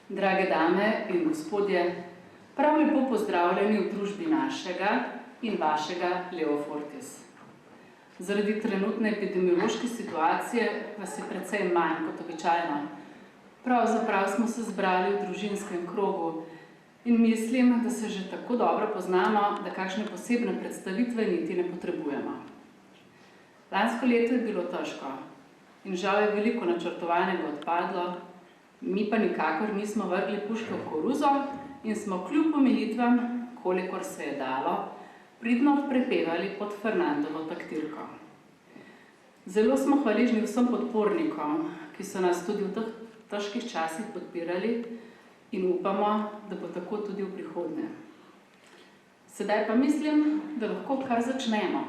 Drage dame in gospodje, prav lepo pozdravljeni v družbi našega in vašega Leo Fortis. Zaradi trenutne epidemiološke situacije vas je precej manj kot običajno. Pravzaprav smo se zbrali v družinskem krogu in mislim, da se že tako dobro poznamo, da kakšne posebne predstavitve niti ne potrebujemo. Lansko leto je bilo težko in žal je veliko načrtovanega odpadlo, mi pa nikakor nismo vrgli puške v koruzo in smo kljub omejitvam, kolikor se je dalo, pridno prepevali pod Fernandovo taktirko. Zelo smo hvaležni vsem podpornikom, ki so nas tudi v teh težkih časih podpirali in upamo, da bo tako tudi v prihodnje. Sedaj pa mislim, da lahko kar začnemo.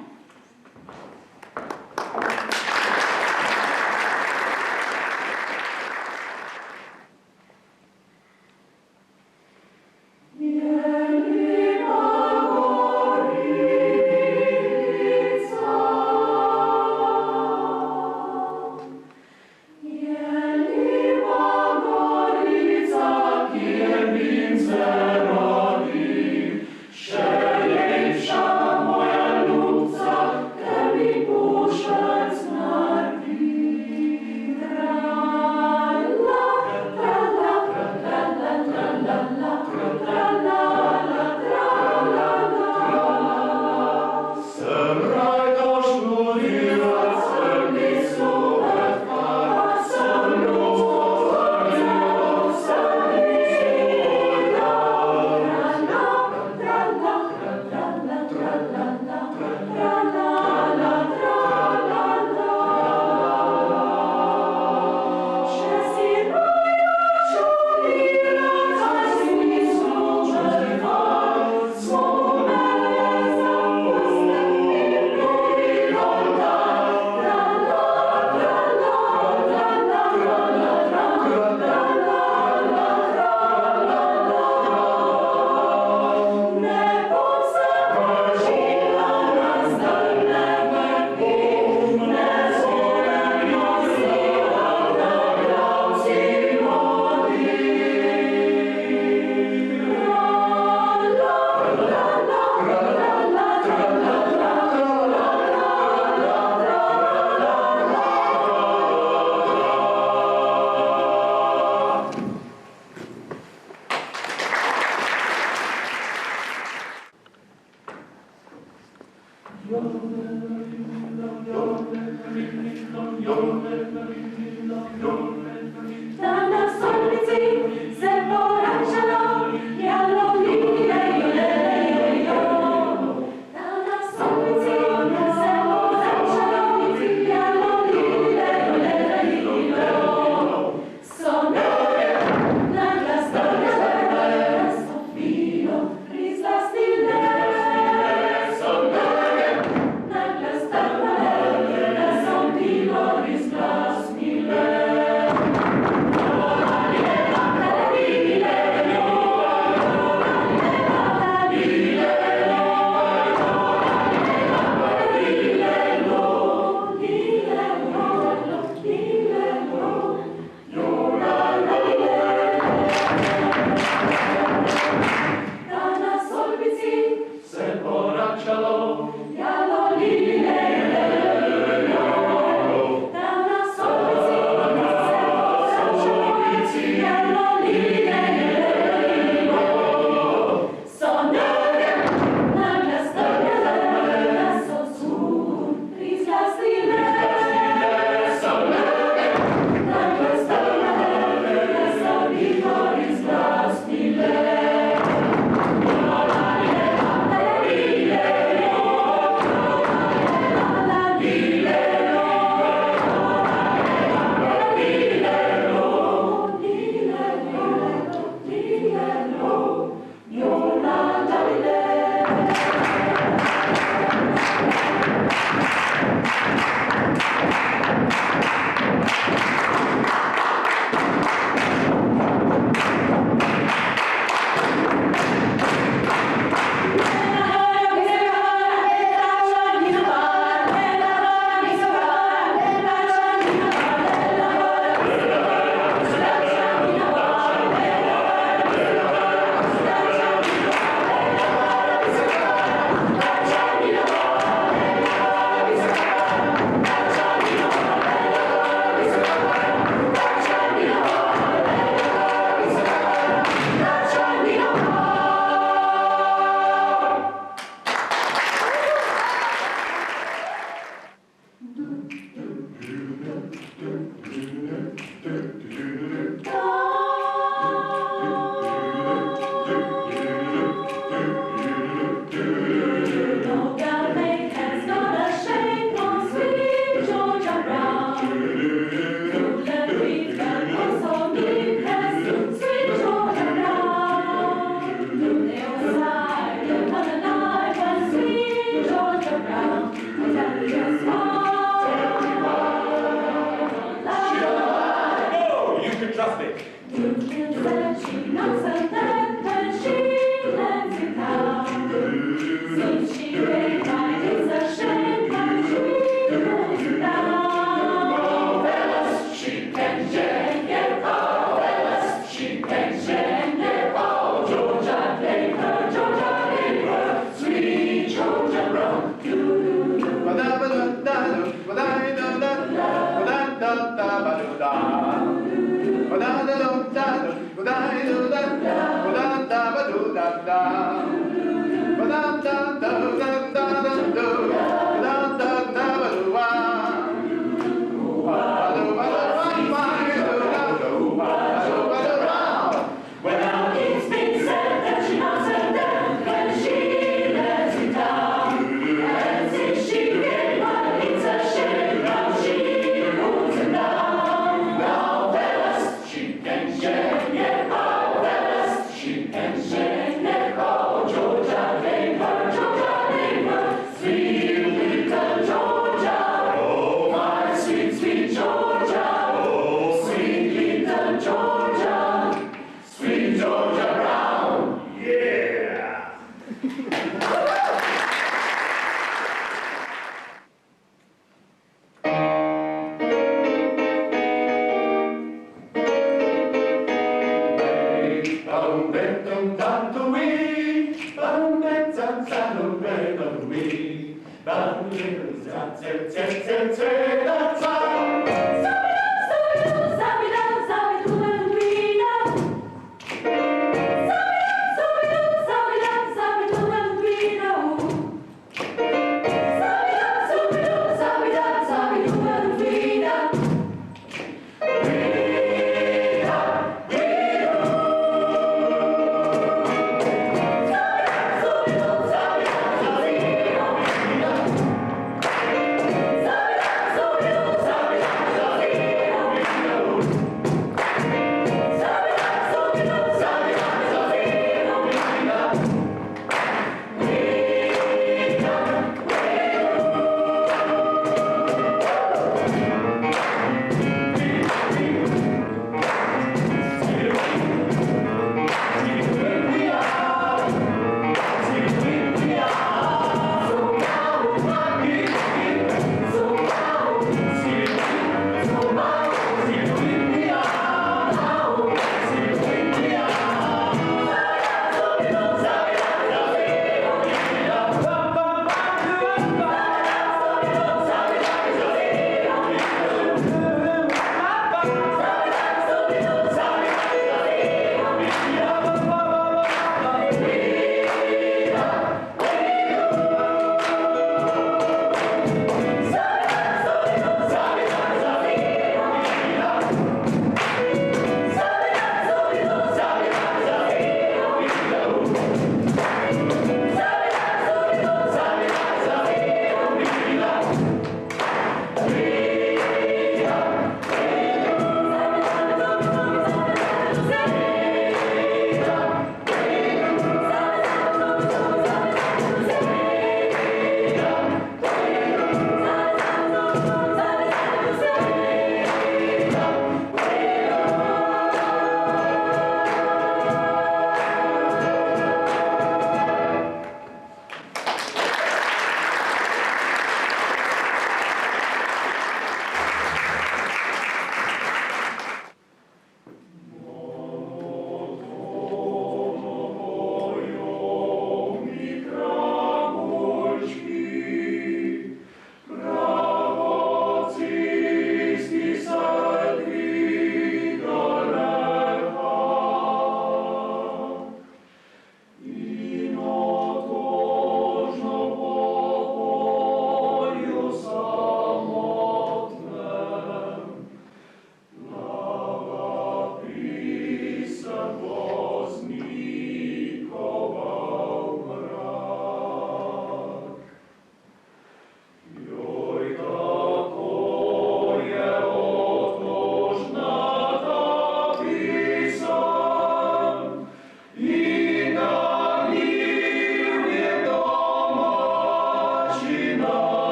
Thank you. Zabida,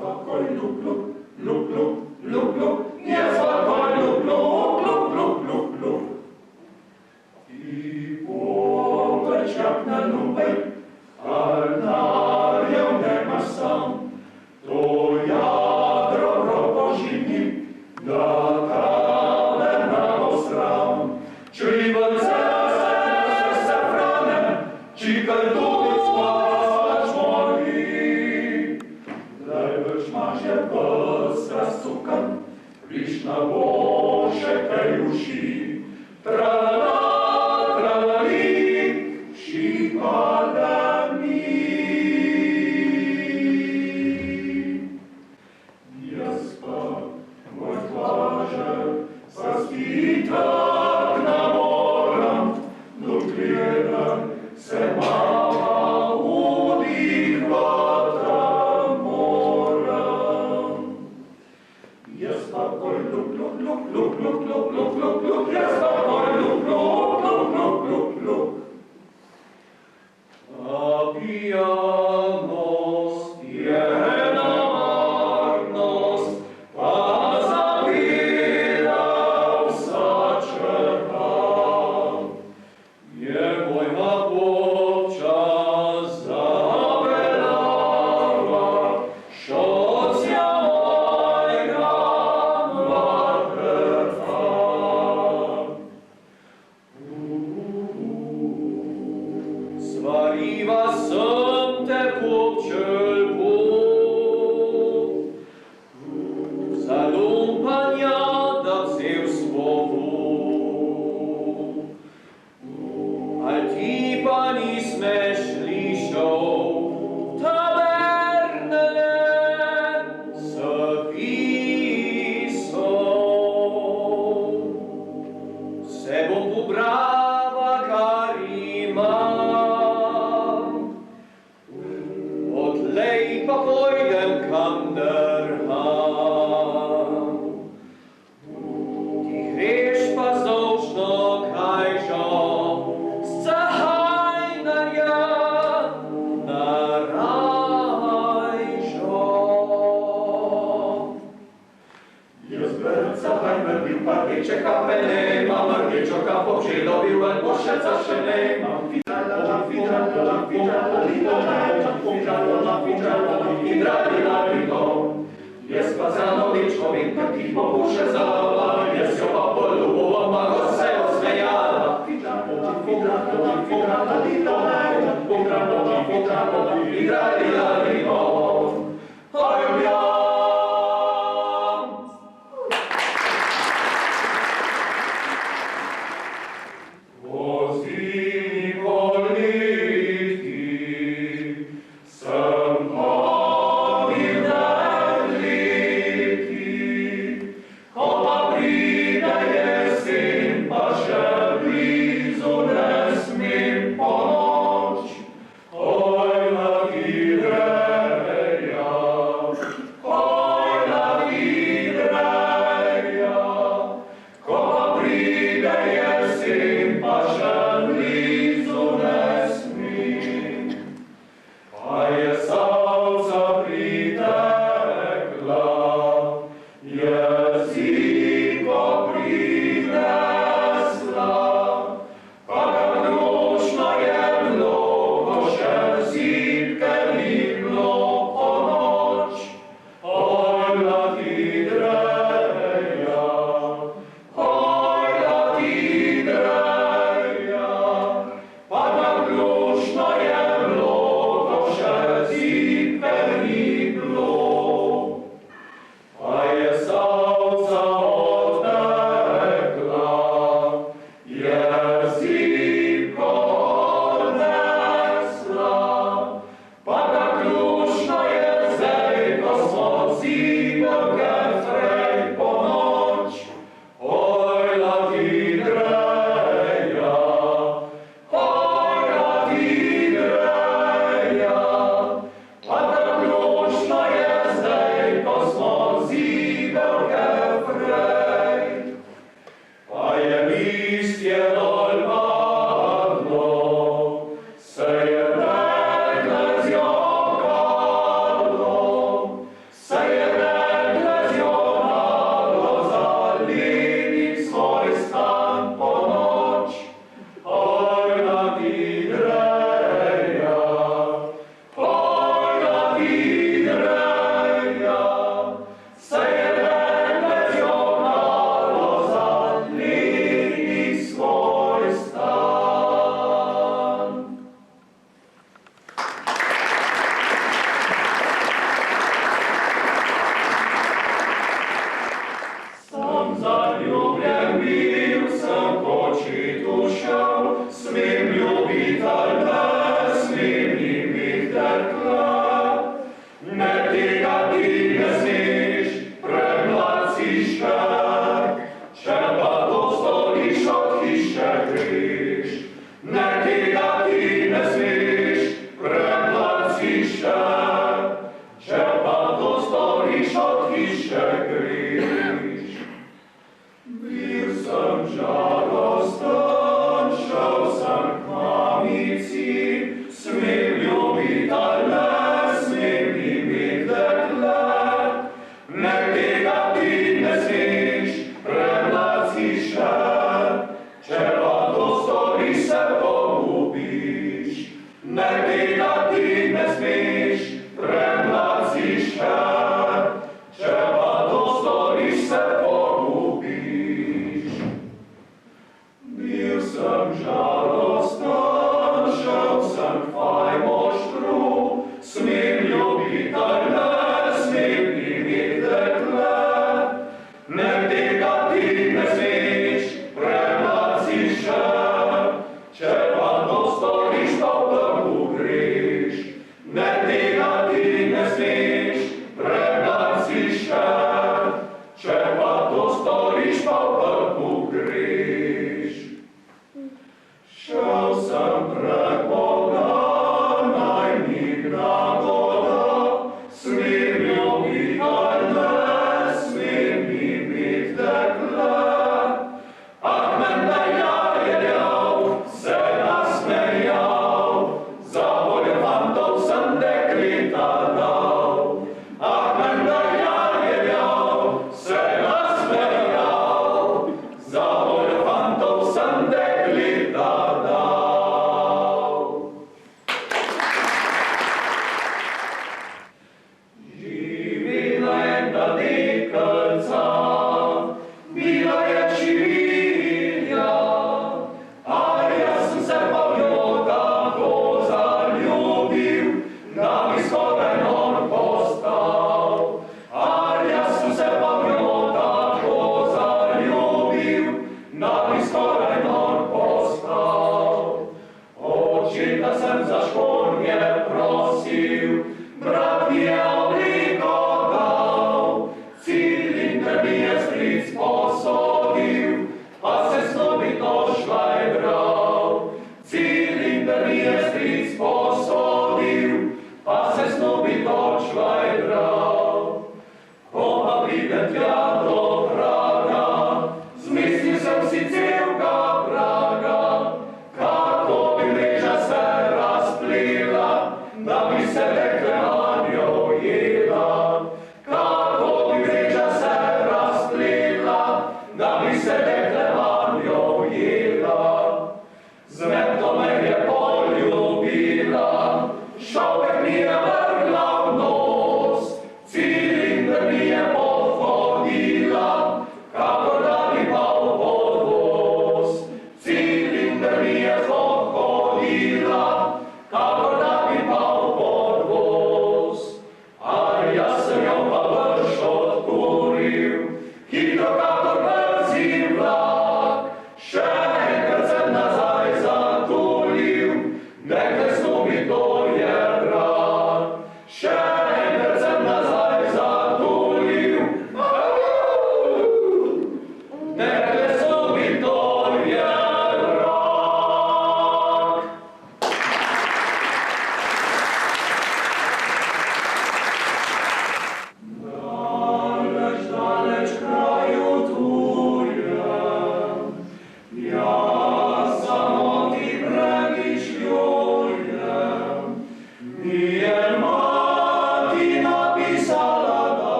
spokoj, luk, luk, luk, luk, luk, luk, jest spokoj, luk, luk, luk, luk, luk, luk. I poleć jak na nubek, altarię nie masz sam, to jadro robożynki na talernago stram. Czyli z safranem, ci kalduny spać mogli. Daj mazie bostra sukan, lisz na łoże kajusi. Tra-la-la, tra-la-li, pada mi. Nie spał mój twarze, zaspitak na moram, nuklieran se mała udichwata moram. Jest spokoj, luk, luk, luk, luk, luk, luk, luk, luk, luk, jest spokoj, luk, luk, luk, luk, luk, luk. A pijanost jedna marnost, pa zapilał zaczerpał. Jeboj ma chłopcza zabelała, szocja mojga marterwa. Svariva sam te chłopcielku, za lumpania da wziął słowu. Al ti pani smeszliszą, tabernele zapisą. Sebą pobrała Karima, odlej pokojden kanderham. Die Hirsch versuchno Kaiser, Zahainaria na Rajżo. Jest berca hajmer, bił parkiecie kapelej, mama wieczoka poprzydobił, el poszedł za szynej, mam fidrala, fidrala, fidrala, fidrala, fidrala, jest pazano wieczko, miękka kich popusze zała, jest jowa polubu, ma go se osmejala. Fidrala, fidrala, fidrala, fidrala, fidrala, Opa, odločiš od hiše križ. Bil sem žalosten, šel sem k mamici, smem ljubit ali ne, smem imet dekle. Ne tega ti ne smeš, premlad si še, če pa to storiš, se pogubiš. Ne tega ti ne smeš, premlad si še, če pa to storiš, se pogubiš. Bil sem žalosten, šel sem k fajmoštru, smem ljubit ali ne, smem imet dekle. Ne tega ti ne smeš, premlad si še, če pa to storiš, pa v trgu greš. Ne tega ti ne smeš, premlad si še, če pa to storiš, pa v trgu greš. Šel sem pred Boga, naj mi nagoda, smem ljubit ali ne, smem imet dekle. Ah, menda ja je djal, se nasmejal, za voljo fantov sem dekleta dal. Ah, menda ja je djal, se nasmejal, za voljo fantov sem dekleta dal. Živela je ta deklica, bila je šivilja, a jaz sem se pa v njo tako zaljubil, da bi skoraj nor postal. A jaz sem se pa v njo tako zaljubil, da bi skoraj nor postal. Očeta sem za škornje prosil, brat mi je obliko dal, cilinder mi je stric posodil, pa se snobito šlajbral. Cilinder mi je stric posodil, pa se snobito šlajbral. Ko pa pridem tja do Praga, zmislil sem si celega Praga, kako bi mreža se razplila, da bi se dekle nanjo ujela. Kako bi mreža se razplila, da bi se dekle nanjo ujela. Zmeto me je poljubila, šopek mi je vrgla v nos, cilinder mi je podhodil.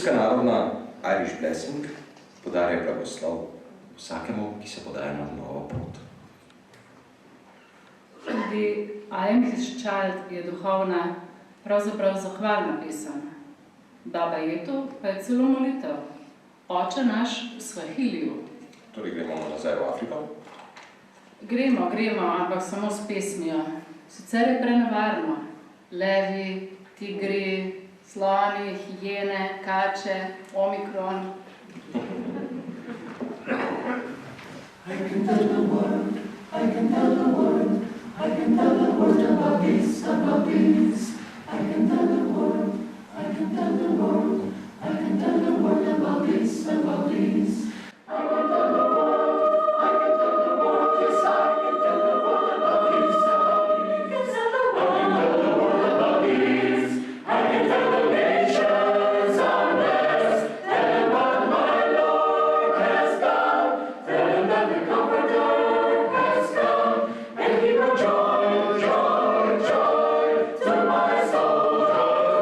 Irska narodna Irish Blessing podarja blagoslov vsakemu, ki se podaja na novo pot. Tudi I am his child je duhovna, pravzaprav zahvalna pesem. Baba Jeto pa je celo molitev. Oče naš v Swahiliju. Torej gremo nazaj v Afriko? Gremo, ampak samo s pesmijo. Sicer je prenevarno. Levi, tigri, sloni, hijene, kače, omikron. I can tell the world, I can tell the world, I can tell the world about this, about this. I can tell the world, I can tell the world, I can tell the world about this, about this. I can tell the world, I can tell the world, yes, I can tell the world about this, about this. I can tell the world about this. I can tell the nations on earth, tell them what my Lord has done, tell them that the Comforter has come, and He brought joy, joy, joy to my soul.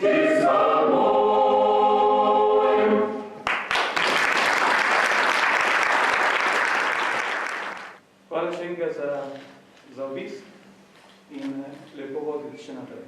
This za obisk in lepo voditi še naprej.